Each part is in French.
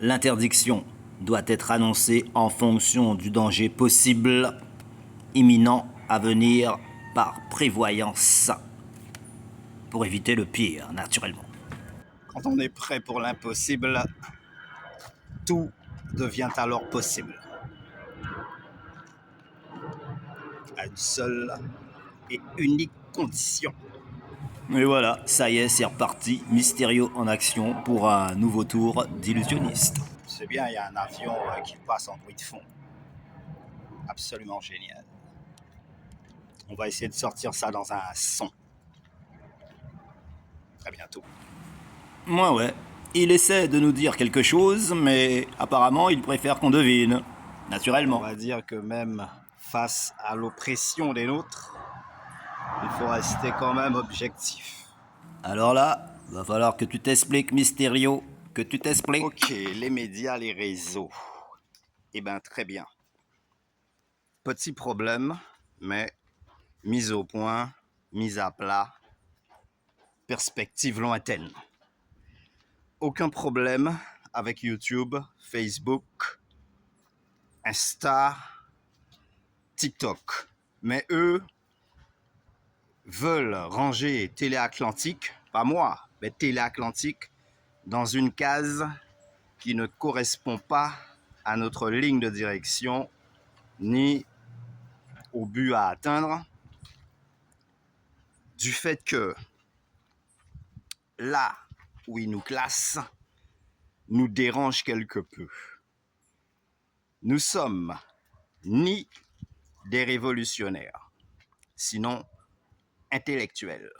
L'interdiction doit être annoncée en fonction du danger possible, imminent à venir par prévoyance, pour éviter le pire, naturellement. Quand on est prêt pour l'impossible, tout devient alors possible. À une seule et unique condition. Et voilà, ça y est, c'est reparti. Mysterio en action pour un nouveau tour d'illusionniste. C'est bien, il y a un avion qui passe en bruit de fond. Absolument génial. On va essayer de sortir ça dans un son. Très bientôt. Moi ouais, il essaie de nous dire quelque chose, mais apparemment il préfère qu'on devine. On Naturellement. va dire que même face à l'oppression des nôtres, il faut rester quand même objectif. Alors là, va falloir que tu t'expliques, Mysterio, que tu t'expliques. Ok, les médias, les réseaux. Eh bien, très bien. Petit problème, mais mise au point, mise à plat, perspective lointaine. Aucun problème avec YouTube, Facebook, Insta, TikTok. Mais eux veulent ranger Téléatlantique, pas moi, mais Téléatlantique, dans une case qui ne correspond pas à notre ligne de direction ni au but à atteindre, du fait que là où ils nous classent nous dérange quelque peu. Nous sommes ni des révolutionnaires, sinon intellectuels,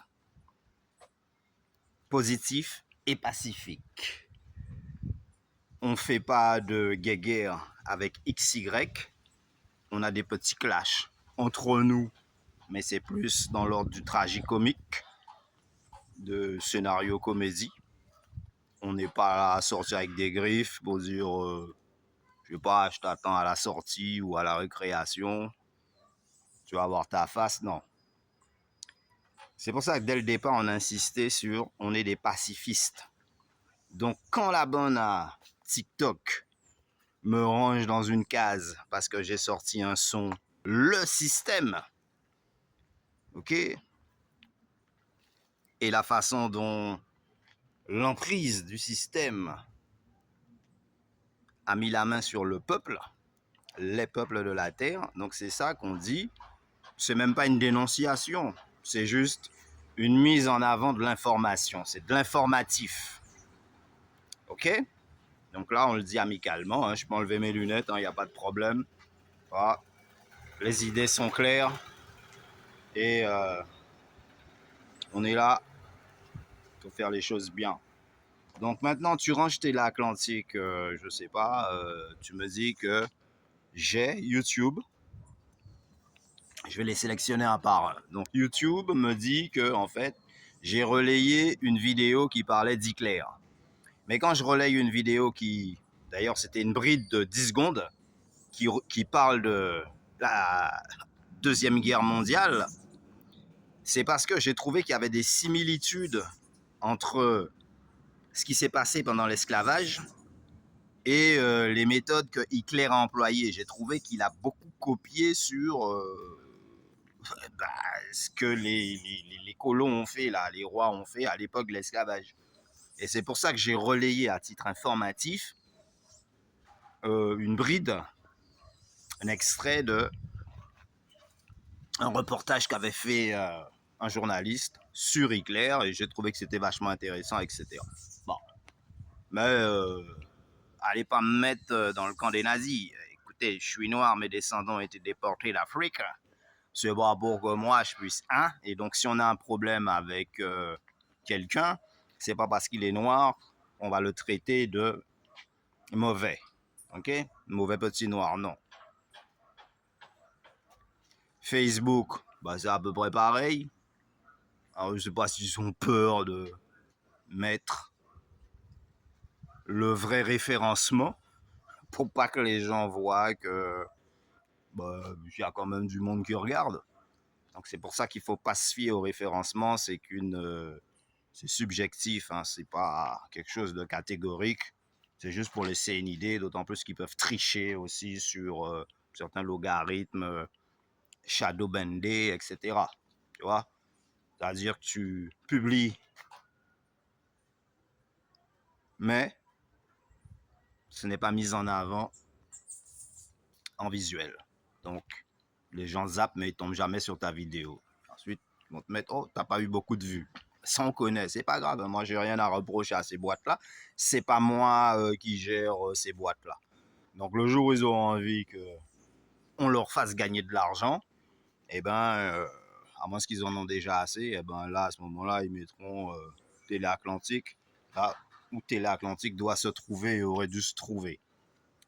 positifs et pacifiques. On ne fait pas de guéguerre avec XY, on a des petits clashs entre nous, mais c'est plus dans l'ordre du tragicomique, de scénario comédie. On n'est pas là à sortir avec des griffes pour dire, je sais pas, je t'attends à la sortie ou à la récréation, tu vas voir ta face, non. C'est pour ça que dès le départ, on a insisté sur on est des pacifistes. Donc, quand la bonne à TikTok me range dans une case parce que j'ai sorti un son, le système, ok, et la façon dont l'emprise du système a mis la main sur le peuple, les peuples de la terre, donc c'est ça qu'on dit. C'est même pas une dénonciation, c'est juste une mise en avant de l'information, c'est de l'informatif. Ok? Donc là, on le dit amicalement, hein, je peux enlever mes lunettes, il n'y a pas de problème. Voilà. Les idées sont claires et on est là pour faire les choses bien. Donc maintenant, tu ranges Téléatlantique, je sais pas, tu me dis que j'ai YouTube. Je vais les sélectionner à part. Donc YouTube me dit que en fait, j'ai relayé une vidéo qui parlait d'Hitler. Mais quand je relaye une vidéo qui, d'ailleurs, c'était une bride de 10 secondes, qui parle de la Deuxième Guerre mondiale, c'est parce que j'ai trouvé qu'il y avait des similitudes entre ce qui s'est passé pendant l'esclavage et les méthodes que Hitler a employées. J'ai trouvé qu'il a beaucoup copié sur ce que les colons ont fait, là, les rois ont fait à l'époque de l'esclavage. Et c'est pour ça que j'ai relayé à titre informatif une bride, un extrait de un reportage qu'avait fait un journaliste sur Hitler et j'ai trouvé que c'était vachement intéressant, etc. Bon, mais allez pas me mettre dans le camp des nazis. Écoutez, je suis noir, mes descendants ont été déportés d'Afrique. C'est pas pour que moi je puisse, hein. Et donc si on a un problème avec quelqu'un, c'est pas parce qu'il est noir, on va le traiter de mauvais. Ok? Mauvais petit noir, non. Facebook, bah c'est à peu près pareil. Alors je sais pas s'ils ont peur de mettre le vrai référencement pour pas que les gens voient que bah, y a quand même du monde qui regarde. Donc c'est pour ça qu'il faut pas se fier au référencement, c'est subjectif, hein, c'est pas quelque chose de catégorique. C'est juste pour laisser une idée, d'autant plus qu'ils peuvent tricher aussi sur certains logarithmes, shadow bandé, etc. Tu vois? C'est-à-dire que tu publies, mais ce n'est pas mis en avant en visuel. Donc, les gens zappent, mais ils tombent jamais sur ta vidéo. Ensuite, ils vont te mettre, oh, t'as pas eu beaucoup de vues. Ça, on connaît, c'est pas grave. Moi, j'ai rien à reprocher à ces boîtes-là. C'est pas moi qui gère ces boîtes-là. Donc, le jour où ils auront envie qu'on leur fasse gagner de l'argent, eh ben, à moins qu'ils en ont déjà assez, eh ben là, à ce moment-là, ils mettront Télé Atlantique, là où Télé Atlantique doit se trouver et aurait dû se trouver.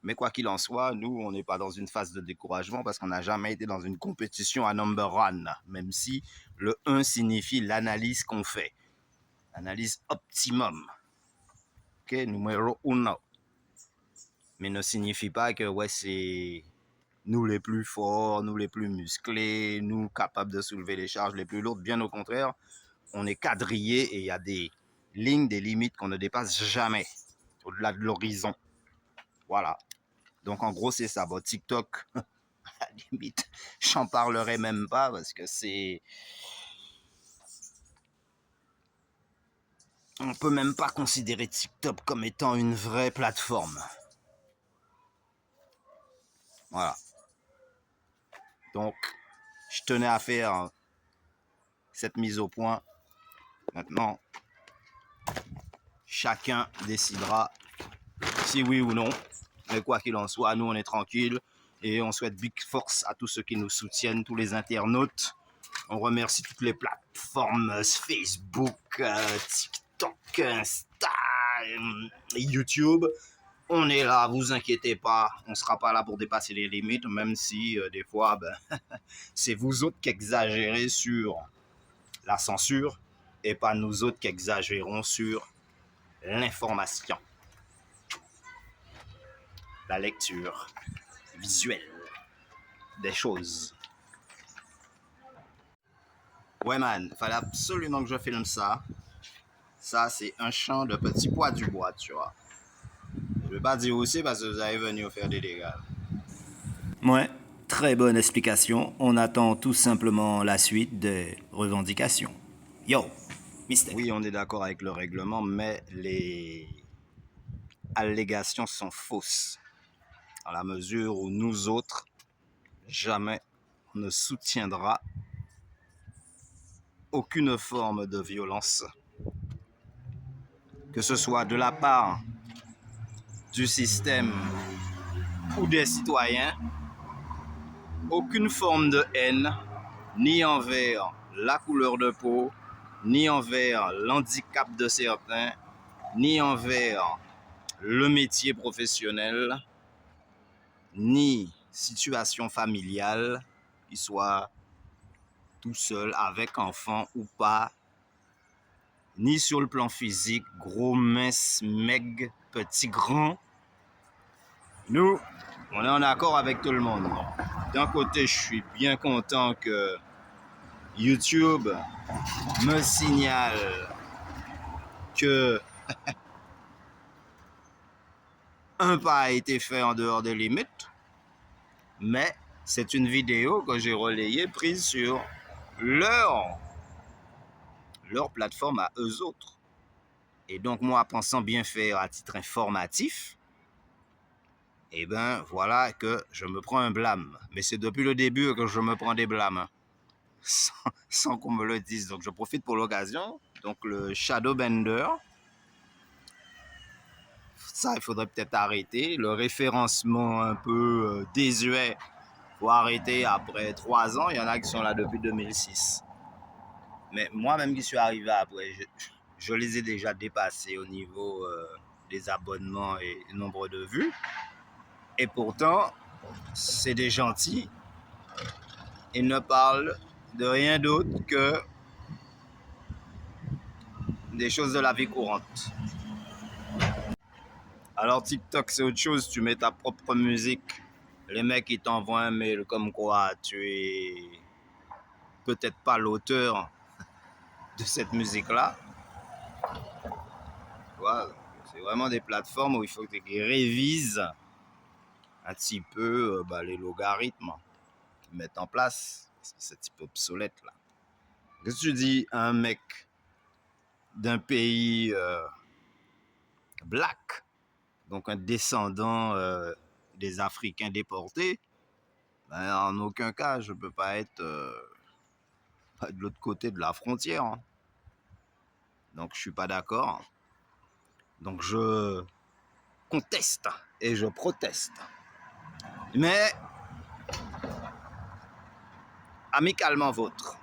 Mais quoi qu'il en soit, nous, on n'est pas dans une phase de découragement parce qu'on n'a jamais été dans une compétition à number one, même si le 1 signifie l'analyse qu'on fait. Analyse optimum. Ok, numéro 1. Mais ne signifie pas que ouais, c'est nous les plus forts, nous les plus musclés, nous capables de soulever les charges les plus lourdes. Bien au contraire, on est quadrillé et il y a des lignes, des limites qu'on ne dépasse jamais au-delà de l'horizon. Voilà. Donc en gros, c'est ça. Bon, TikTok, à la limite, j'en parlerai même pas parce que c'est... On peut même pas considérer TikTok comme étant une vraie plateforme. Voilà. Donc, je tenais à faire cette mise au point. Maintenant, chacun décidera si oui ou non. Mais quoi qu'il en soit, nous, on est tranquille et on souhaite big force à tous ceux qui nous soutiennent, tous les internautes. On remercie toutes les plateformes Facebook, TikTok, Insta, YouTube. On est là, vous inquiétez pas, on sera pas là pour dépasser les limites, même si des fois, ben, c'est vous autres qui exagérez sur la censure et pas nous autres qui exagérons sur l'information, la lecture visuelle des choses. Ouais man, fallait absolument que je filme ça. Ça, c'est un champ de petits pois du bois, tu vois. Je vais pas dire aussi parce que vous allez venir faire des dégâts. Ouais, très bonne explication. On attend tout simplement la suite des revendications. Yo, Mister. Oui, on est d'accord avec le règlement, mais les allégations sont fausses. À la mesure où nous autres, jamais on ne soutiendra aucune forme de violence, que ce soit de la part du système ou des citoyens, aucune forme de haine, ni envers la couleur de peau, ni envers l'handicap de certains, ni envers le métier professionnel, ni situation familiale, qu'il soit tout seul, avec enfant ou pas, ni sur le plan physique, gros, mince, maigre, petit, grand. Nous, on est en accord avec tout le monde. D'un côté, je suis bien content que YouTube me signale que un pas a été fait en dehors des limites, mais c'est une vidéo que j'ai relayée prise sur leur plateforme à eux autres. Et donc moi, pensant bien faire à titre informatif, eh ben voilà que je me prends un blâme. Mais c'est depuis le début que je me prends des blâmes, hein, sans qu'on me le dise. Donc je profite pour l'occasion. Donc le Shadow Bender, ça il faudrait peut-être arrêter. Le référencement un peu désuet, faut arrêter après 3 ans. Il y en a qui sont là depuis 2006. Mais moi-même qui suis arrivé après, je les ai déjà dépassés au niveau des abonnements et nombre de vues. Et pourtant, c'est des gentils. Ils ne parlent de rien d'autre que des choses de la vie courante. Alors TikTok, c'est autre chose. Tu mets ta propre musique. Les mecs, ils t'envoient un mail comme quoi tu es peut-être pas l'auteur de cette musique-là. Voilà. C'est vraiment des plateformes où il faut qu'ils révisent un petit peu les logarithmes qu'ils mettent en place. Parce que c'est un petit peu obsolète là. Qu'est-ce que tu dis à un mec d'un pays black, donc un descendant des Africains déportés? Ben, en aucun cas, je ne peux pas être de l'autre côté de la frontière. Hein. Donc, je ne suis pas d'accord. Donc, je conteste et je proteste. Mais, amicalement vôtre.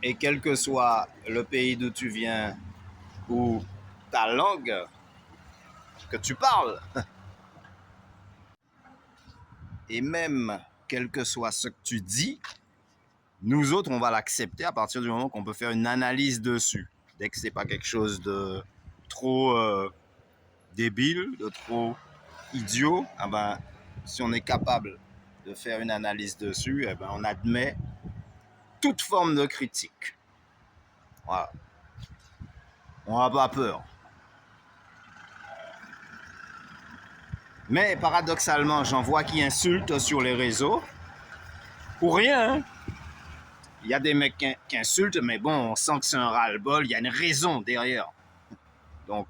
Et quel que soit le pays d'où tu viens ou ta langue que tu parles, et même quel que soit ce que tu dis, nous autres, on va l'accepter à partir du moment qu'on peut faire une analyse dessus. Dès que c'est pas quelque chose de trop débile, de trop idiot, eh ben, si on est capable de faire une analyse dessus, eh ben, on admet toute forme de critique. Voilà. On n'a pas peur. Mais paradoxalement, j'en vois qui insultent sur les réseaux. Pour rien, hein? Il y a des mecs qui insultent, mais bon, on sent que c'est un ras-le-bol, il y a une raison derrière. Donc,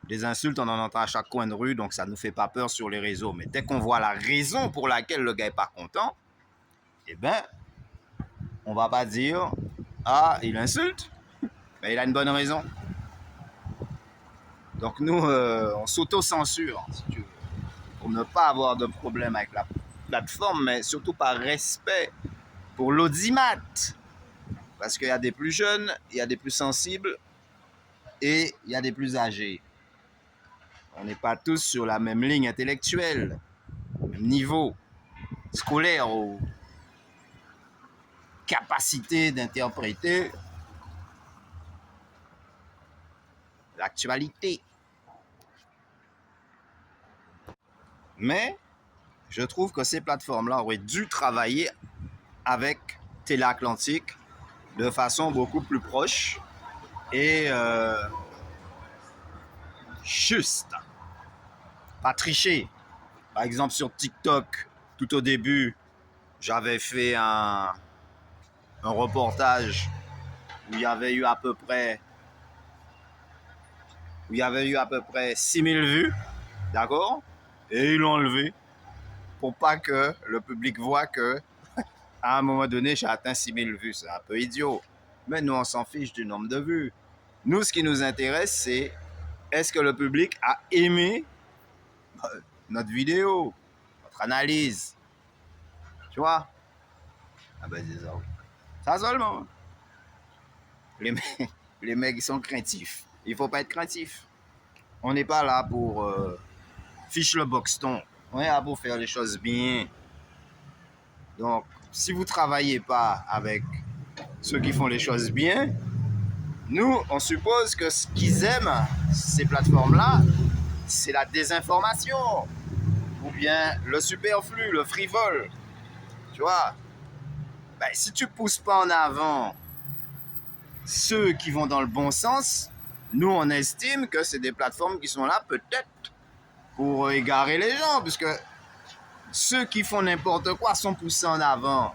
des insultes, on en entend à chaque coin de rue, donc ça ne nous fait pas peur sur les réseaux. Mais dès qu'on voit la raison pour laquelle le gars n'est pas content, eh bien, on va pas dire « Ah, il insulte, mais il a une bonne raison. » Donc nous, on s'auto-censure, si tu veux, pour ne pas avoir de problème avec la plateforme, mais surtout par respect pour l'audimat. Parce qu'il y a des plus jeunes, il y a des plus sensibles et il y a des plus âgés. On n'est pas tous sur la même ligne intellectuelle, même niveau scolaire ou capacité d'interpréter l'actualité. Mais je trouve que ces plateformes-là auraient dû travailler avec Téléatlantique de façon beaucoup plus proche et juste. Pas tricher. Par exemple, sur TikTok, tout au début, j'avais fait un reportage où il y avait eu à peu près 6000 vues, d'accord? Et ils l'ont enlevé pour pas que le public voit que à un moment donné, j'ai atteint 6000 vues. C'est un peu idiot. Mais nous, on s'en fiche du nombre de vues. Nous, ce qui nous intéresse, c'est est-ce que le public a aimé notre vidéo, notre analyse? Tu vois? Ah ben, c'est ça. Ça seulement. Les mecs, ils sont craintifs. Il ne faut pas être craintif. On n'est pas là pour fiche le boxton. On est là pour faire les choses bien. Donc, si vous ne travaillez pas avec ceux qui font les choses bien, nous, on suppose que ce qu'ils aiment, ces plateformes-là, c'est la désinformation ou bien le superflu, le frivole. Tu vois? Ben, si tu ne pousses pas en avant ceux qui vont dans le bon sens, nous, on estime que c'est des plateformes qui sont là peut-être pour égarer les gens, puisque ceux qui font n'importe quoi sont poussés en avant.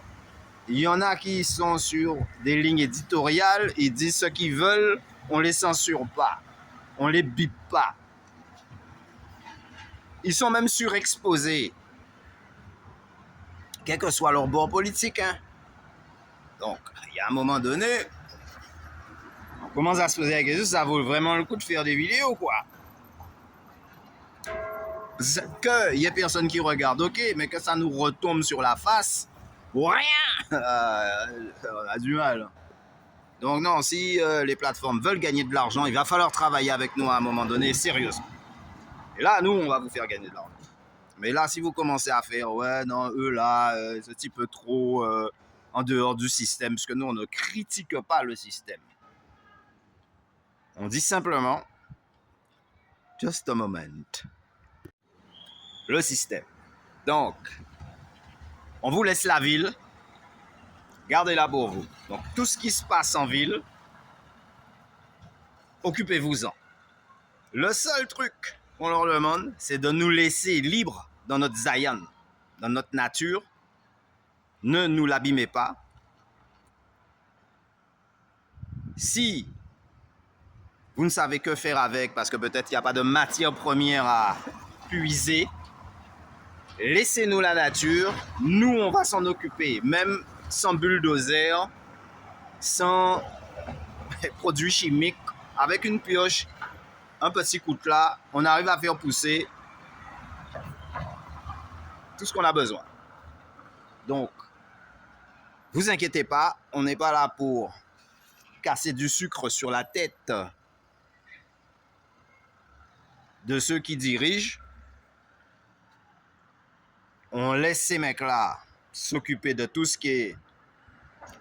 Il y en a qui sont sur des lignes éditoriales, ils disent ce qu'ils veulent, on les censure pas, on les bip pas. Ils sont même surexposés, quel que soit leur bord politique. Hein. Donc, il y a un moment donné, on commence à se poser la question, ça vaut vraiment le coup de faire des vidéos, quoi. Qu'il n'y ait personne qui regarde, ok, mais que ça nous retombe sur la face, pour rien, on a du mal. Donc non, si les plateformes veulent gagner de l'argent, il va falloir travailler avec nous à un moment donné, sérieusement. Et là, nous, on va vous faire gagner de l'argent. Mais là, si vous commencez à faire, ouais, non, eux là, c'est un petit peu trop en dehors du système, parce que nous, on ne critique pas le système. On dit simplement, just a moment. Le système. Donc, on vous laisse la ville, Gardez-la pour vous. Donc, tout ce qui se passe en ville, occupez-vous-en. Le seul truc qu'on leur demande, c'est de nous laisser libres dans notre Zion, dans notre nature. Ne nous l'abîmez pas. Si vous ne savez que faire avec, parce que peut-être qu'il n'y a pas de matière première à puiser, laissez-nous la nature. Nous, on va s'en occuper, même sans bulldozer, sans produits chimiques, avec une pioche, un petit coutelas, on arrive à faire pousser tout ce qu'on a besoin. Donc, vous inquiétez pas, on n'est pas là pour casser du sucre sur la tête de ceux qui dirigent. On laisse ces mecs-là s'occuper de tout ce qui est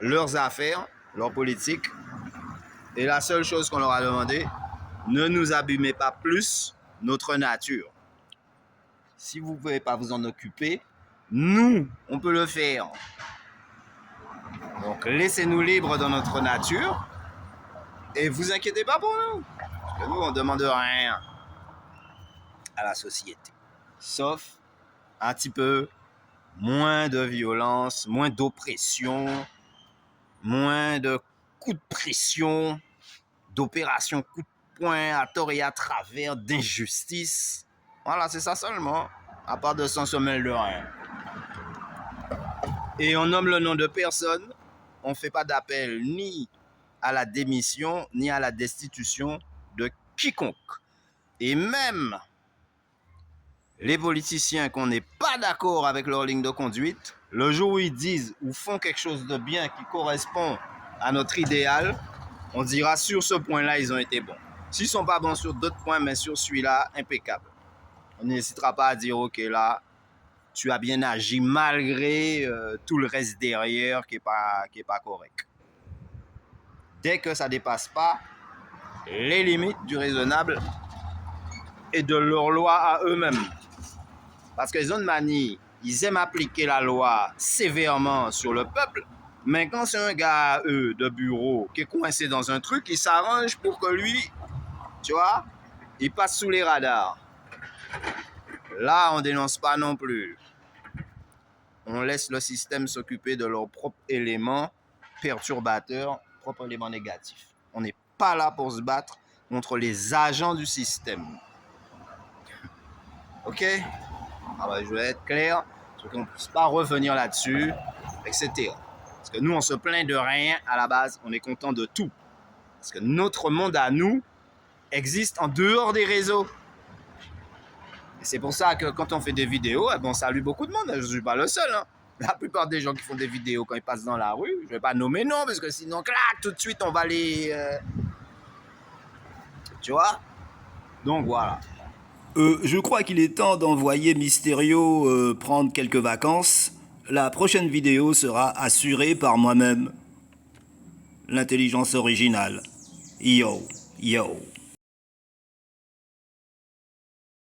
leurs affaires, leur politique. Et la seule chose qu'on leur a demandé, ne nous abîmez pas plus notre nature. Si vous ne pouvez pas vous en occuper, nous, on peut le faire. Donc, laissez-nous libres dans notre nature et vous inquiétez pas pour nous. Parce que nous, on ne demande rien à la société. Sauf un petit peu moins de violence, moins d'oppression, moins de coups de pression, d'opérations coup de poing à tort et à travers, d'injustice. Voilà, c'est ça seulement. À part de s'en sommeil de rien. Et on nomme le nom de personne. On ne fait pas d'appel ni à la démission, ni à la destitution de quiconque. Et même les politiciens qu'on n'est pas d'accord avec leur ligne de conduite, le jour où ils disent ou font quelque chose de bien qui correspond à notre idéal, on dira sur ce point-là, ils ont été bons. S'ils ne sont pas bons sur d'autres points, mais sur celui-là, impeccable. On n'hésitera pas à dire, OK, là, tu as bien agi malgré tout le reste derrière qui n'est pas correct. Dès que ça ne dépasse pas les limites du raisonnable et de leur loi à eux-mêmes. Parce qu'ils ont une manie, ils aiment appliquer la loi sévèrement sur le peuple, mais quand c'est un gars à eux de bureau qui est coincé dans un truc, il s'arrange pour que lui, tu vois, il passe sous les radars. Là, on ne dénonce pas non plus. On laisse le système s'occuper de leurs propres éléments perturbateurs, propres éléments négatifs. On n'est pas là pour se battre contre les agents du système. OK? Je voulais être clair, pour qu'on ne puisse pas revenir là-dessus, etc. Parce que nous, on se plaint de rien à la base, on est content de tout. Parce que notre monde à nous existe en dehors des réseaux. Et c'est pour ça que quand on fait des vidéos, on salue beaucoup de monde. Je ne suis pas le seul. Hein. La plupart des gens qui font des vidéos quand ils passent dans la rue, je ne vais pas nommer non, parce que sinon, clac, tout de suite, on va les... Tu vois? Donc voilà. Je crois qu'il est temps d'envoyer Mysterio prendre quelques vacances. La prochaine vidéo sera assurée par moi-même. L'intelligence originale. Yo, yo.